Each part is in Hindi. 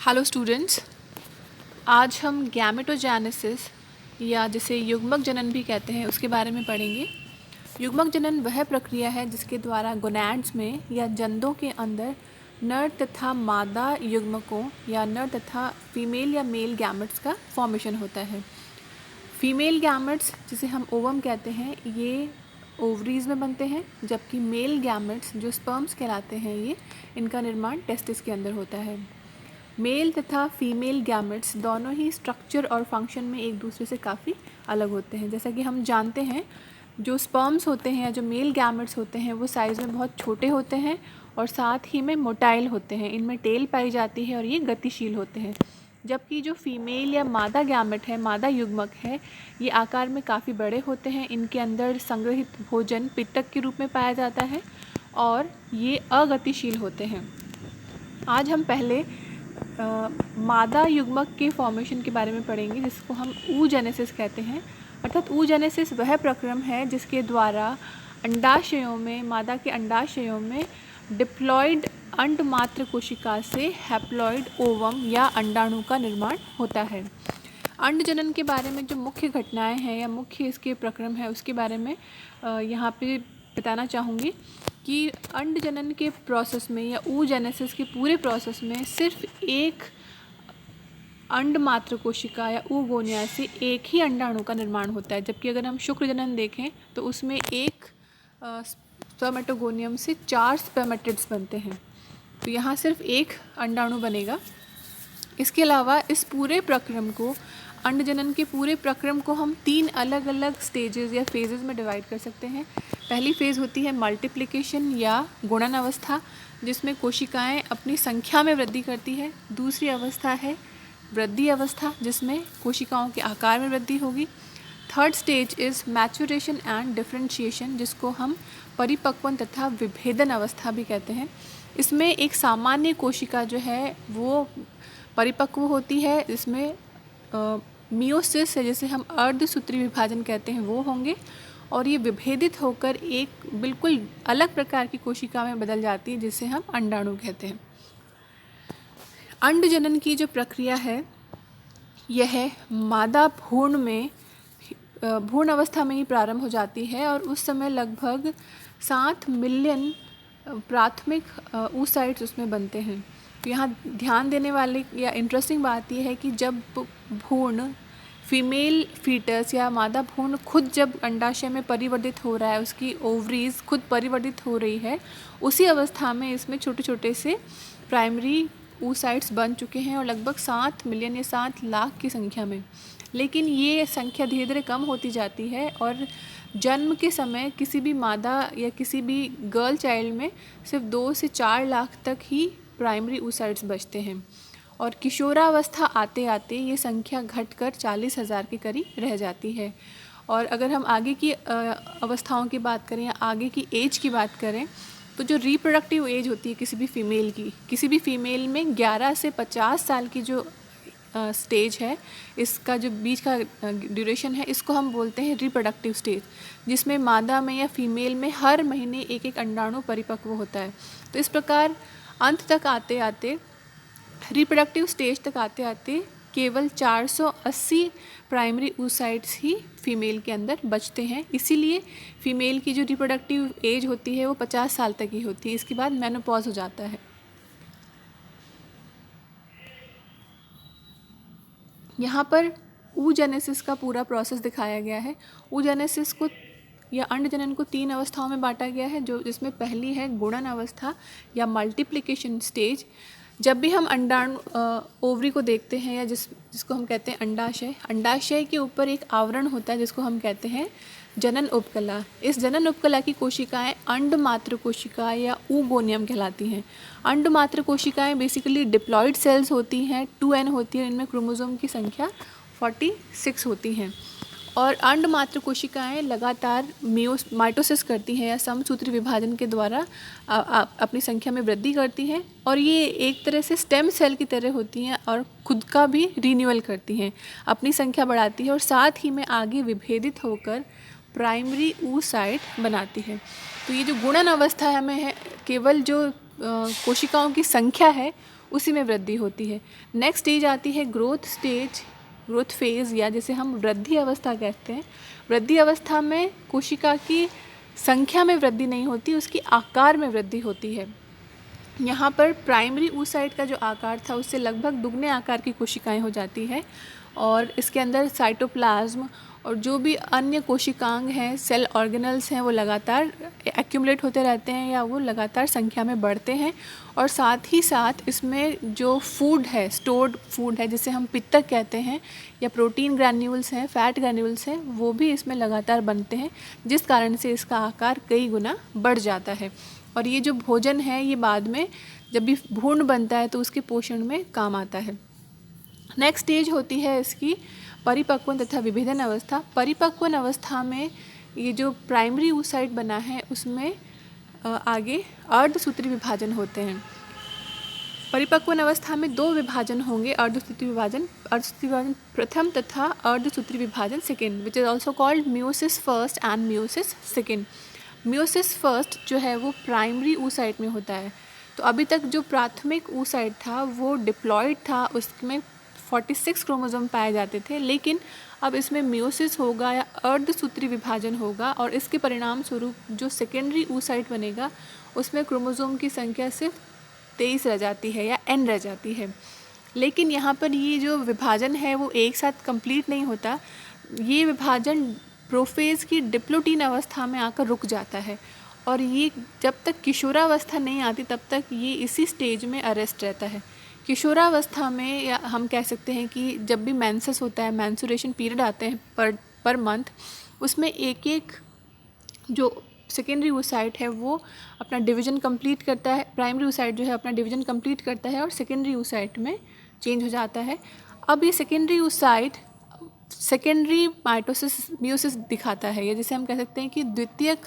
हेलो स्टूडेंट्स, आज हम गैमेटोजेनेसिस या जिसे युग्मक जनन भी कहते हैं उसके बारे में पढ़ेंगे। युग्मक जनन वह प्रक्रिया है जिसके द्वारा गोनैड्स में या जंदों के अंदर नर तथा मादा युग्मकों या नर तथा फीमेल या मेल गैमेट्स का फॉर्मेशन होता है। फीमेल गैमेट्स जिसे हम ओवम कहते हैं ये ओवरीज में बनते हैं, जबकि मेल गैमेट्स जो स्पर्म्स कहलाते हैं ये इनका निर्माण टेस्टिस के अंदर होता है। मेल तथा फीमेल गैमेट्स दोनों ही स्ट्रक्चर और फंक्शन में एक दूसरे से काफ़ी अलग होते हैं। जैसा कि हम जानते हैं जो स्पर्म्स होते हैं या जो मेल गैमेट्स होते हैं वो साइज़ में बहुत छोटे होते हैं और साथ ही में मोटाइल होते हैं, इनमें टेल पाई जाती है और ये गतिशील होते हैं। जबकि जो फीमेल या मादा गैमेट है, मादा युग्मक है, ये आकार में काफ़ी बड़े होते हैं, इनके अंदर संग्रहित भोजन पित्तक के रूप में पाया जाता है और ये अगतिशील होते हैं। आज हम पहले मादा युग्मक के फॉर्मेशन के बारे में पढ़ेंगे जिसको हम oogenesis कहते हैं। अर्थात oogenesis वह प्रक्रम है जिसके द्वारा अंडाशयों में, मादा के अंडाशयों में डिप्लॉयड अंडमात्र कोशिका से हैप्लॉयड ओवम या अंडाणु का निर्माण होता है। अंड जनन के बारे में जो मुख्य घटनाएं हैं या मुख्य इसके प्रक्रम है उसके बारे में यहाँ पे बताना चाहूँगी कि अंड जनन के प्रोसेस में या oogenesis के पूरे प्रोसेस में सिर्फ एक अंडमात्र कोशिका या oogonia से एक ही अंडाणु का निर्माण होता है, जबकि अगर हम शुक्र जनन देखें तो उसमें एक स्पर्मेटोगोनियम से 4 स्पर्मेटिड्स बनते हैं। तो यहाँ सिर्फ एक अंडाणु बनेगा। इसके अलावा इस पूरे प्रक्रम को, अंड जनन के पूरे प्रक्रम को हम 3 अलग अलग स्टेजेस या फेजेस में डिवाइड कर सकते हैं। पहली फेज़ होती है मल्टीप्लिकेशन या गुणन अवस्था, जिसमें कोशिकाएं अपनी संख्या में वृद्धि करती है। दूसरी अवस्था है वृद्धि अवस्था, जिसमें कोशिकाओं के आकार में वृद्धि होगी। Third stage is maturation and differentiation, जिसको हम परिपक्वन तथा विभेदन अवस्था भी कहते हैं। इसमें एक सामान्य कोशिका जो है वो परिपक्व होती है, इसमें मियोसिस है जिसे हम अर्धसूत्री विभाजन कहते हैं वो होंगे और ये विभेदित होकर एक बिल्कुल अलग प्रकार की कोशिका में बदल जाती है जिसे हम अंडाणु कहते हैं। अंड जनन की जो प्रक्रिया है यह मादा भ्रूण अवस्था में ही प्रारंभ हो जाती है और उस समय लगभग 7 मिलियन प्राथमिक oocytes उसमें बनते हैं। तो यहाँ ध्यान देने वाली या इंटरेस्टिंग बात यह है कि जब भ्रूण फीमेल फीटस या मादा भ्रूण खुद जब अंडाशय में परिवर्तित हो रहा है, उसकी ओवरीज खुद परिवर्तित हो रही है, उसी अवस्था में इसमें छोटे छोटे से प्राइमरी oocytes बन चुके हैं और लगभग 7 मिलियन या 7 लाख की संख्या में। लेकिन ये संख्या धीरे धीरे कम होती जाती है और जन्म के समय किसी भी मादा या किसी भी गर्ल चाइल्ड में सिर्फ 2 से 4 लाख तक ही प्राइमरी oocytes बचते हैं और किशोरावस्था आते आते ये संख्या घटकर 40,000 के करीब रह जाती है। और अगर हम आगे की अवस्थाओं की बात करें या आगे की एज की बात करें तो जो रिप्रोडक्टिव एज होती है किसी भी फीमेल में 11 से 50 साल की जो स्टेज है, इसका जो बीच का ड्यूरेशन है, इसको हम बोलते हैं रिप्रोडक्टिव स्टेज, जिसमें मादा में या फीमेल में हर महीने एक एक अंडाणु परिपक्व होता है। तो इस प्रकार अंत तक आते आते, रिप्रोडक्टिव स्टेज तक आते आते केवल 480 प्राइमरी oocytes ही फीमेल के अंदर बचते हैं। इसीलिए फीमेल की जो रिप्रोडक्टिव एज होती है वो 50 साल तक ही होती है, इसके बाद मेनोपॉज हो जाता है। यहाँ पर oogenesis का पूरा प्रोसेस दिखाया गया है। oogenesis को या अंड जनन को 3 अवस्थाओं में बांटा गया है, जो जिसमें पहली है गुणन अवस्था या मल्टीप्लिकेशन स्टेज। जब भी हम अंडाणु ओवरी को देखते हैं या जिसको हम कहते हैं अंडाशय के ऊपर एक आवरण होता है जिसको हम कहते हैं जनन उपकला। इस जनन उपकला की कोशिकाएं अंडमात्र कोशिका या oogoनियम कहलाती हैं। अंडमात्र कोशिकाएं बेसिकली डिप्लॉयड सेल्स होती हैं, 2n होती है, इनमें क्रोमोसोम की संख्या 46 होती हैं और अंडमात्र कोशिकाएं लगातार माइटोसिस करती हैं या समसूत्री विभाजन के द्वारा अपनी संख्या में वृद्धि करती हैं और ये एक तरह से स्टेम सेल की तरह होती हैं और खुद का भी रिन्यूअल करती हैं, अपनी संख्या बढ़ाती है और साथ ही में आगे विभेदित होकर प्राइमरी oocyte बनाती है। तो ये जो गुणन अवस्था में है, केवल जो कोशिकाओं की संख्या है उसी में वृद्धि होती है। नेक्स्ट स्टेज आती है ग्रोथ स्टेज, ग्रोथ फेज़, या जिसे हम वृद्धि अवस्था कहते हैं। वृद्धि अवस्था में कोशिका की संख्या में वृद्धि नहीं होती, उसकी आकार में वृद्धि होती है। यहाँ पर प्राइमरी oocyte का जो आकार था उससे लगभग दुगने आकार की कोशिकाएं हो जाती है, और इसके अंदर साइटोप्लाज्म और जो भी अन्य कोशिकांग हैं, सेल ऑर्गेनल्स हैं, वो लगातार एक्यूमुलेट होते रहते हैं या वो लगातार संख्या में बढ़ते हैं। और साथ ही साथ इसमें जो फूड है, स्टोर्ड फूड है, जिसे हम पित्तक कहते हैं, या प्रोटीन ग्रैन्यूल्स हैं, फैट ग्रैन्यूल्स हैं, वो भी इसमें लगातार बनते हैं, जिस कारण से इसका आकार कई गुना बढ़ जाता है। और ये जो भोजन है ये बाद में जब भी भ्रूण बनता है तो उसके पोषण में काम आता है। नेक्स्ट स्टेज होती है इसकी परिपक्वन तथा विभेदन अवस्था। परिपक्वन अवस्था में ये जो प्राइमरी oocyte बना है उसमें आगे अर्धसूत्री विभाजन होते हैं। परिपक्वन अवस्था में 2 विभाजन होंगे, अर्धसूत्री विभाजन प्रथम तथा अर्धसूत्री विभाजन second, which is also called meiosis first and meiosis second. Meiosis first जो है वो प्राइमरी oocyte में होता है। तो अभी तक जो प्राथमिक oocyte था वो डिप्लॉयड था, उसमें 46 क्रोमोसोम पाए जाते थे, लेकिन अब इसमें म्यूसिस होगा या अर्धसूत्री विभाजन होगा, और इसके परिणाम स्वरूप जो सेकेंडरी oocyte बनेगा उसमें क्रोमोसोम की संख्या सिर्फ 23 रह जाती है या n रह जाती है। लेकिन यहाँ पर ये जो विभाजन है वो एक साथ कंप्लीट नहीं होता, ये विभाजन प्रोफेज की डिप्लोटीन अवस्था में आकर रुक जाता है, और ये जब तक किशोरावस्था नहीं आती तब तक ये इसी स्टेज में अरेस्ट रहता है। किशोरावस्था में, या हम कह सकते हैं कि जब भी मेंसेस होता है, मेंस्ट्रुएशन पीरियड आते हैं पर मंथ, उसमें एक एक जो सेकेंडरी oocyte है वो अपना डिवीज़न कंप्लीट करता है, प्राइमरी oocyte जो है अपना डिवीज़न कंप्लीट करता है और सेकेंडरी oocyte में चेंज हो जाता है। अब ये सेकेंडरी oocyte सेकेंडरी म्यूसिस दिखाता है, या जिसे हम कह सकते हैं कि द्वितीयक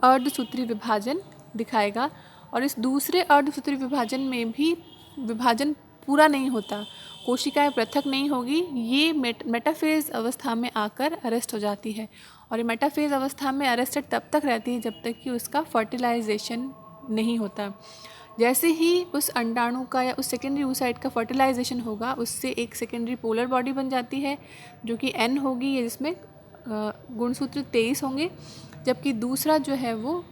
अर्धसूत्री विभाजन दिखाएगा, और इस दूसरे अर्धसूत्री विभाजन में भी विभाजन पूरा नहीं होता, कोशिकाएं पृथक नहीं होगी, ये मेटाफेज अवस्था में आकर अरेस्ट हो जाती है। और ये मेटाफेज अवस्था में अरेस्टेड तब तक रहती है जब तक कि उसका फर्टिलाइजेशन नहीं होता। जैसे ही उस अंडाणु का या उस सेकेंडरी oocyte का फर्टिलाइजेशन होगा, उससे एक सेकेंडरी पोलर बॉडी बन जाती है जो कि N होगी, या जिसमें गुणसूत्र 23 होंगे, जबकि दूसरा जो है वो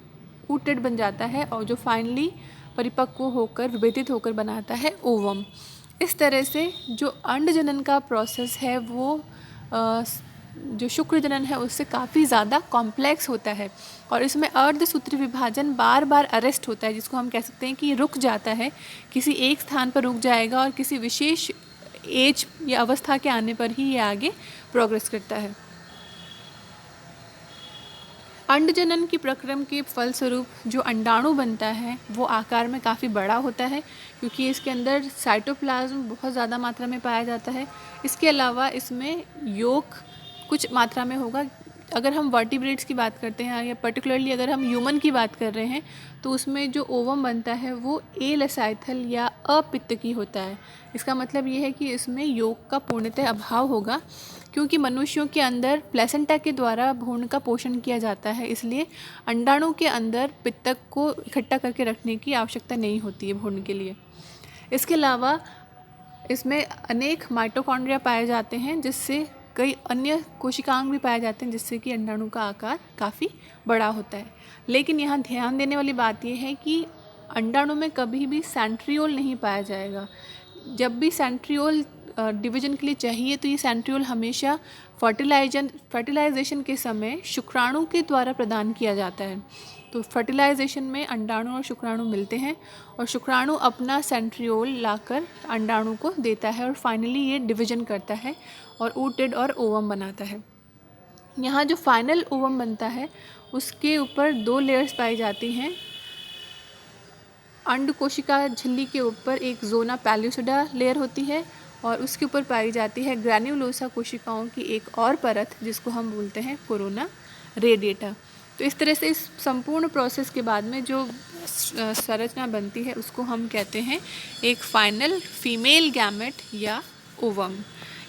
ऊटेड बन जाता है, और जो फाइनली परिपक्व होकर विभेदित होकर बनाता है ओवम। इस तरह से जो अंड जनन का प्रोसेस है वो जो शुक्र जनन है उससे काफ़ी ज़्यादा कॉम्प्लेक्स होता है, और इसमें अर्धसूत्री विभाजन बार बार अरेस्ट होता है, जिसको हम कह सकते हैं कि रुक जाता है, किसी एक स्थान पर रुक जाएगा और किसी विशेष एज या अवस्था के आने पर ही ये आगे प्रोग्रेस करता है। अंड जनन की प्रक्रम के फलस्वरूप जो अंडाणु बनता है वो आकार में काफ़ी बड़ा होता है, क्योंकि इसके अंदर साइटोप्लाज्म बहुत ज़्यादा मात्रा में पाया जाता है। इसके अलावा इसमें योक कुछ मात्रा में होगा। अगर हम वर्टिब्रेट्स की बात करते हैं, या पर्टिकुलरली अगर हम ह्यूमन की बात कर रहे हैं, तो उसमें जो ओवम बनता है वो एलेसाइथल या अपित्तकी होता है। इसका मतलब ये है कि इसमें योक का पूर्णतः अभाव होगा, क्योंकि मनुष्यों के अंदर प्लेसेंटा के द्वारा भ्रूण का पोषण किया जाता है, इसलिए अंडाणु के अंदर पित्तक को इकट्ठा करके रखने की आवश्यकता नहीं होती है भ्रूण के लिए। इसके अलावा इसमें अनेक माइटोकॉन्ड्रिया पाए जाते हैं, जिससे कई अन्य कोशिकांग भी पाए जाते हैं, जिससे कि अंडाणु का आकार काफ़ी बड़ा होता है। लेकिन यहाँ ध्यान देने वाली बात यह है कि अंडाणु में कभी भी सेंट्रियोल नहीं पाया जाएगा। जब भी सेंट्रियोल डिवीजन के लिए चाहिए तो ये सेंट्रियोल हमेशा फर्टिलाइजेशन के समय शुक्राणु के द्वारा प्रदान किया जाता है। तो फर्टिलाइजेशन में अंडाणु और शुक्राणु मिलते हैं, और शुक्राणु अपना सेंट्रियोल लाकर अंडाणु को देता है, और फाइनली ये डिवीजन करता है और ऊटेड और ओवम बनाता है। यहाँ जो फाइनल ओवम बनता है उसके ऊपर 2 लेयर्स पाई जाती हैं। अंड कोशिका झिल्ली के ऊपर एक जोना पैल्यूसिडा लेयर होती है, और उसके ऊपर पाई जाती है ग्रैन्युलोसा कोशिकाओं की एक और परत, जिसको हम बोलते हैं कोरोना रेडिएटा। तो इस तरह से इस संपूर्ण प्रोसेस के बाद में जो संरचना बनती है उसको हम कहते हैं एक फाइनल फीमेल गैमेट या ओवम।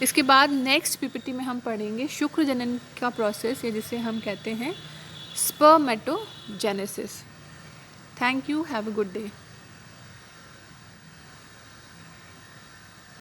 इसके बाद नेक्स्ट पीपीटी में हम पढ़ेंगे शुक्र जनन का प्रोसेस, या जिसे हम कहते हैं spermatogenesis. Thank you, have a good day.